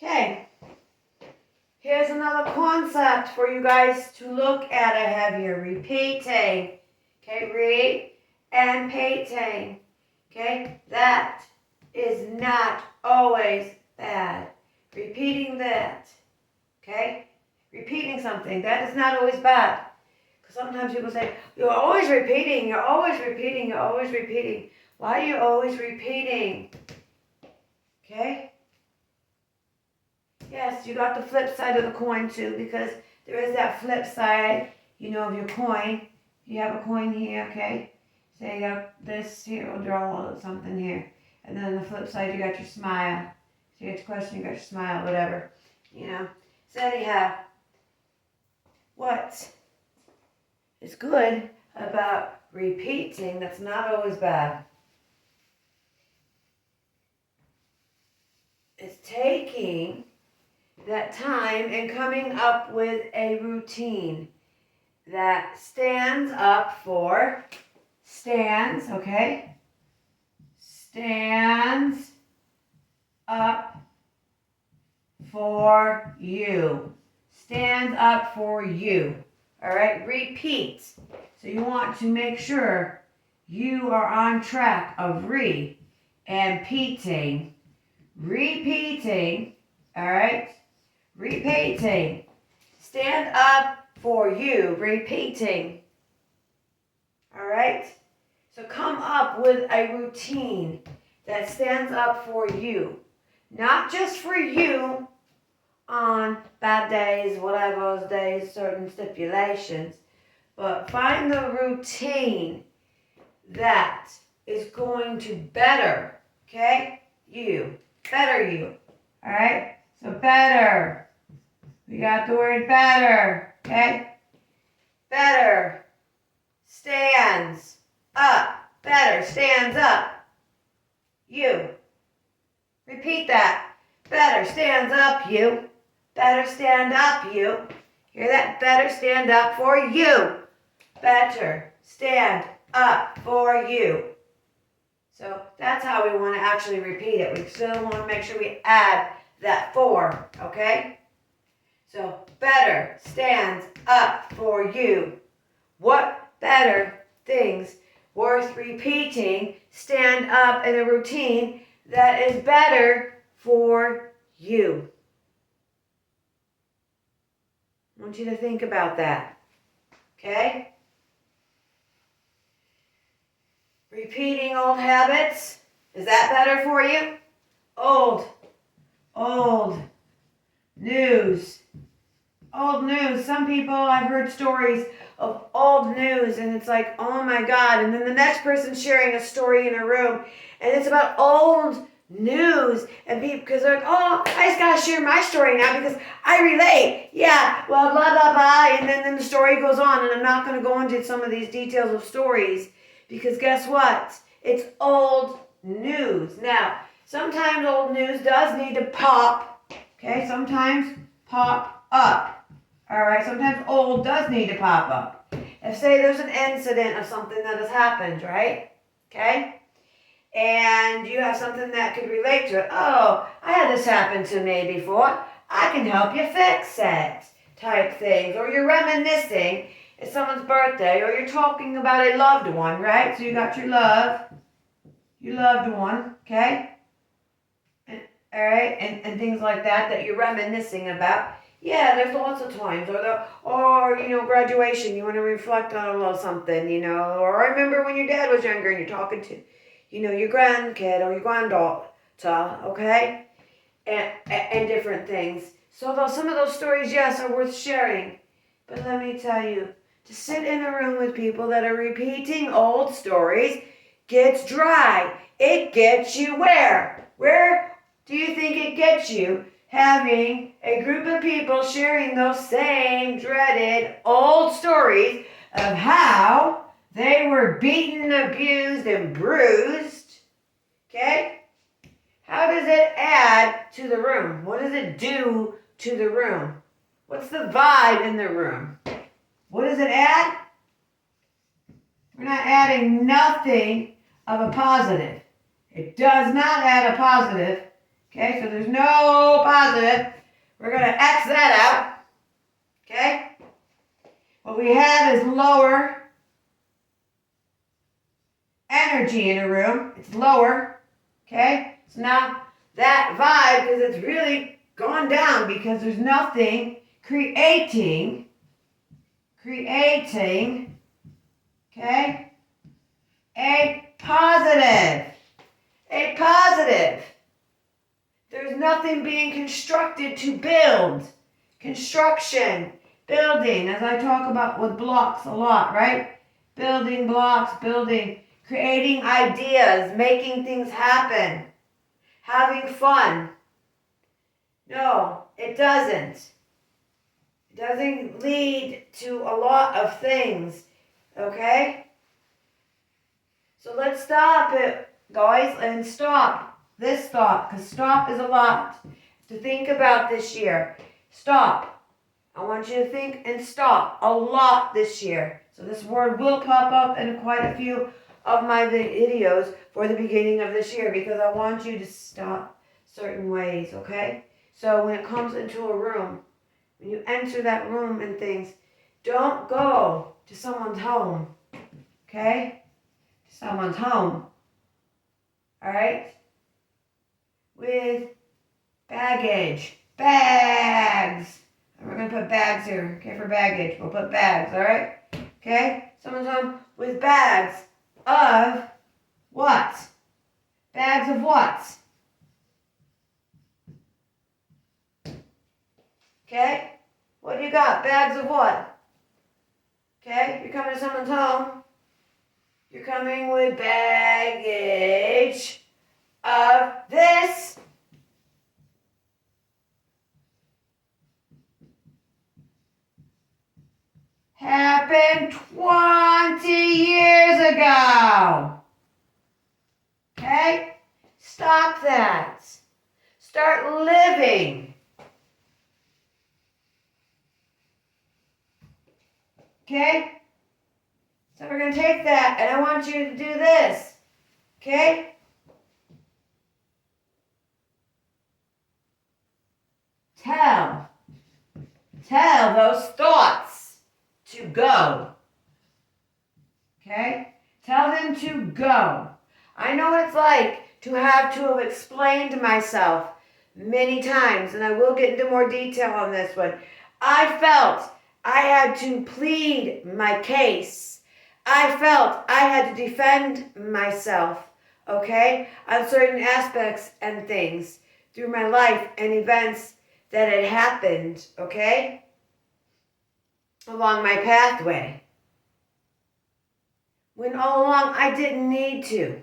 Okay, here's another concept for you guys to look at. I have here repeating. Okay, read and repeating. Okay, that is not always bad. Repeating that. Okay, repeating something, that is not always bad. Because sometimes people say, you're always repeating, you're always repeating, you're always repeating. Why are you always repeating? Okay? Yes, you got the flip side of the coin too, because there is that flip side, of your coin. You have a coin here, okay? Say you got this here, we'll draw something here. And then on the flip side, you got your smile. So you got your question, you got your smile, whatever. So anyhow, what is good about repeating that's not always bad is taking that time and coming up with a routine that stands, okay? Stands up for you. Stands up for you. All right, repeat. So you want to make sure you are on track of repeating, all right? Repeating. Stand up for you, repeating. All right? So come up with a routine that stands up for you. Not just for you on bad days, whatever those days, certain stipulations, but find the routine that is going to better, okay, you. Better you. All right? So better. We got the word better, okay? Better. Stands up. Better. Stands up. You. Repeat that. Better. Stands up, you. Better. Stand up, you. Hear that? Better. Stand up for you. Better. Stand up for you. So that's how we want to actually repeat it. We still want to make sure we add that for, okay? So better stands up for you. What better things worth repeating stand up in a routine that is better for you? I want you to think about that, okay? Repeating old habits, is that better for you? Old news. Old news. Some people, I've heard stories of old news and it's like, oh my God. And then the next person's sharing a story in a room and it's about old news. And people, because they're like, oh, I just got to share my story now because I relate. Yeah, well, blah, blah, blah. And then the story goes on. And I'm not going to go into some of these details of stories because guess what? It's old news. Now, sometimes old news does need to pop. Okay, sometimes pop up. All right, sometimes old does need to pop up. If, say, there's an incident of something that has happened, right? Okay? And you have something that could relate to it. Oh, I had this happen to me before. I can help you fix it, type things. Or you're reminiscing. It's someone's birthday. Or you're talking about a loved one, right? So you got your loved one, okay? All right, and things like that you're reminiscing about. Yeah, there's lots of times. Or graduation, you want to reflect on a little something, Or I remember when your dad was younger and you're talking to, your grandkid or your granddaughter, okay? And different things. So some of those stories, yes, are worth sharing. But let me tell you, to sit in a room with people that are repeating old stories gets dry. It gets you where? Where do you think it gets you? Having a group of people sharing those same dreaded old stories of how they were beaten, abused, and bruised. Okay? How does it add to the room? What does it do to the room? What's the vibe in the room? What does it add? We're not adding nothing of a positive. It does not add a positive Okay, so there's no positive. We're going to X that out. Okay? What we have is lower energy in a room. It's lower. Okay? So now that vibe, because it's really gone down because there's nothing creating, okay, a positive. There's nothing being constructed to build. Construction, building, as I talk about with blocks a lot, right? Building blocks, creating ideas, making things happen, having fun. No, it doesn't. It doesn't lead to a lot of things, okay? So let's stop it, guys, and stop this thought, because stop is a lot to think about this year. Stop. I want you to think and stop a lot this year. So this word will pop up in quite a few of my videos for the beginning of this year, because I want you to stop certain ways, okay? So when it comes into a room, when you enter that room and things, don't go to someone's home, okay? To someone's home, all right? With baggage, bags. And we're going to put bags here, okay, for baggage. We'll put bags, all right? Okay? Someone's home with bags of what? Bags of what? Okay? What do you got? Bags of what? Okay? You're coming to someone's home. You're coming with baggage of this. Happened 20 years ago. Okay? Stop that. Start living. Okay? So we're going to take that, and I want you to do this. Okay? Tell those thoughts to go. Okay? Tell them to go. I know what it's like to have explained myself many times, and I will get into more detail on this one. I felt I had to plead my case. I felt I had to defend myself, okay, on certain aspects and things through my life and events that had happened, okay, along my pathway. When all along I didn't need to.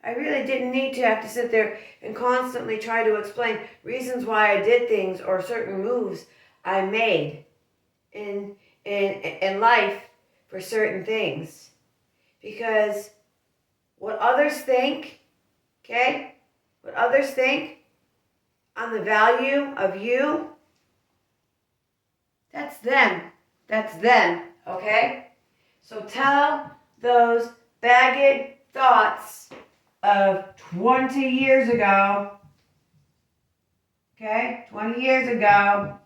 I really didn't need to have to sit there and constantly try to explain reasons why I did things or certain moves I made in life for certain things. Because what others think, okay, what others think on the value of you, that's them. That's them, okay? So tell those bagged thoughts of 20 years ago, okay, 20 years ago,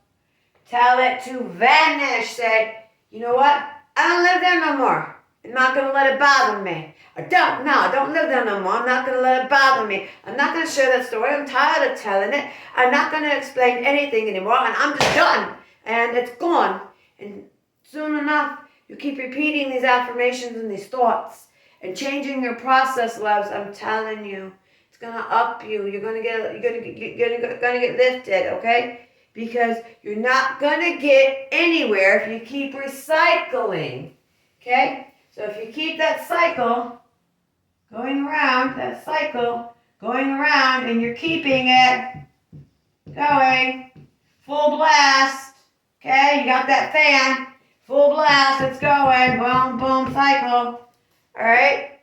tell it to vanish. Say, you know what? I don't live there no more. I'm not going to let it bother me. I don't live there no more. I'm not going to let it bother me. I'm not going to share that story. I'm tired of telling it. I'm not going to explain anything anymore, and I'm just done. And it's gone. And soon enough, you keep repeating these affirmations and these thoughts and changing your process, loves. I'm telling you, it's going to up you. You're going to get lifted, okay? Because you're not going to get anywhere if you keep recycling, okay? So if you keep that cycle going around, and you're keeping it going full blast, okay? You got that fan, full blast, it's going, boom, boom, cycle, all right?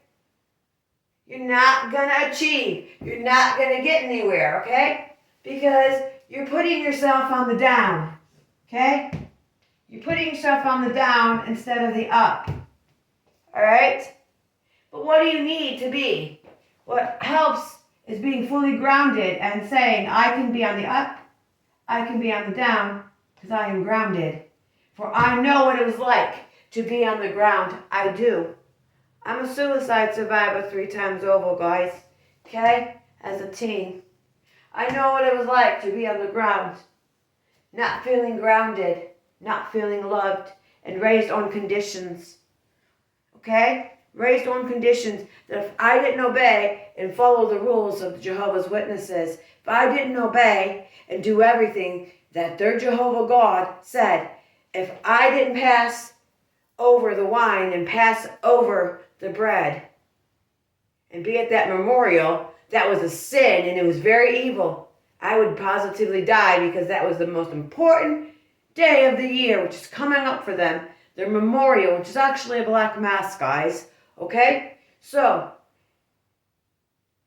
You're not going to achieve. You're not going to get anywhere, okay? Because you're putting yourself on the down, okay? You're putting yourself on the down instead of the up, all right? But what do you need to be? What helps is being fully grounded and saying, I can be on the up, I can be on the down, because I am grounded. For I know what it was like to be on the ground. I do. I'm a suicide survivor 3 times over, guys. Okay? As a teen. I know what it was like to be on the ground. Not feeling grounded. Not feeling loved. And raised on conditions. Okay? Raised on conditions that if I didn't obey and follow the rules of the Jehovah's Witnesses, if I didn't obey and do everything that their Jehovah God said, if I didn't pass over the wine and pass over the bread and be at that memorial, that was a sin and it was very evil. I would positively die because that was the most important day of the year, which is coming up for them. Their memorial, which is actually a black mass, guys. Okay? So,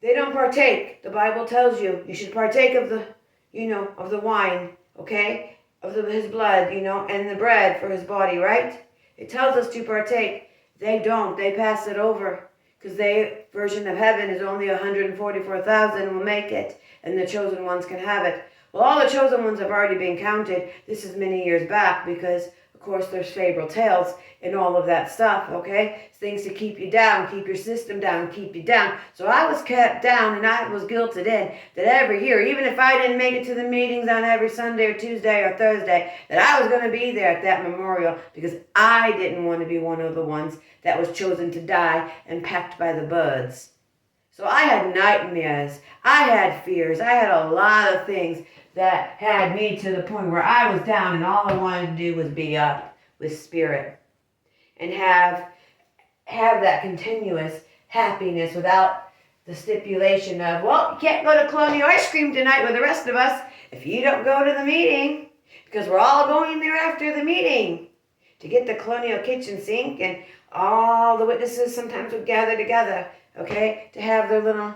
they don't partake. The Bible tells you should partake of the, of the wine, okay? Of his blood, and the bread for his body, right? It tells us to partake. They don't. They pass it over. Because their version of heaven is only 144,000 will make it. And the chosen ones can have it. Well, all the chosen ones have already been counted. This is many years back because, of course, there's fable tales and all of that stuff, okay? Things to keep you down, keep your system down, keep you down. So I was kept down and I was guilted in that every year, even if I didn't make it to the meetings on every Sunday or Tuesday or Thursday, that I was going to be there at that memorial because I didn't want to be one of the ones that was chosen to die and pecked by the birds. So I had nightmares, I had fears, I had a lot of things that had me to the point where I was down and all I wanted to do was be up with spirit and have that continuous happiness without the stipulation of, well, you can't go to Colonial Ice Cream tonight with the rest of us if you don't go to the meeting because we're all going there after the meeting to get the Colonial kitchen sink, and all the witnesses sometimes would gather together, okay, to have their little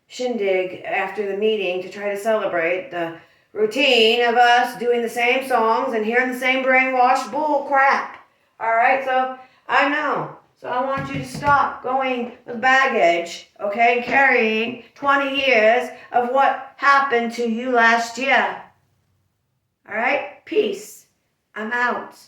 shindig after the meeting to try to celebrate the routine of us doing the same songs and hearing the same brainwashed bull crap. All right, so I know. So I want you to stop going with baggage, okay, and carrying 20 years of what happened to you last year. All right, peace. I'm out.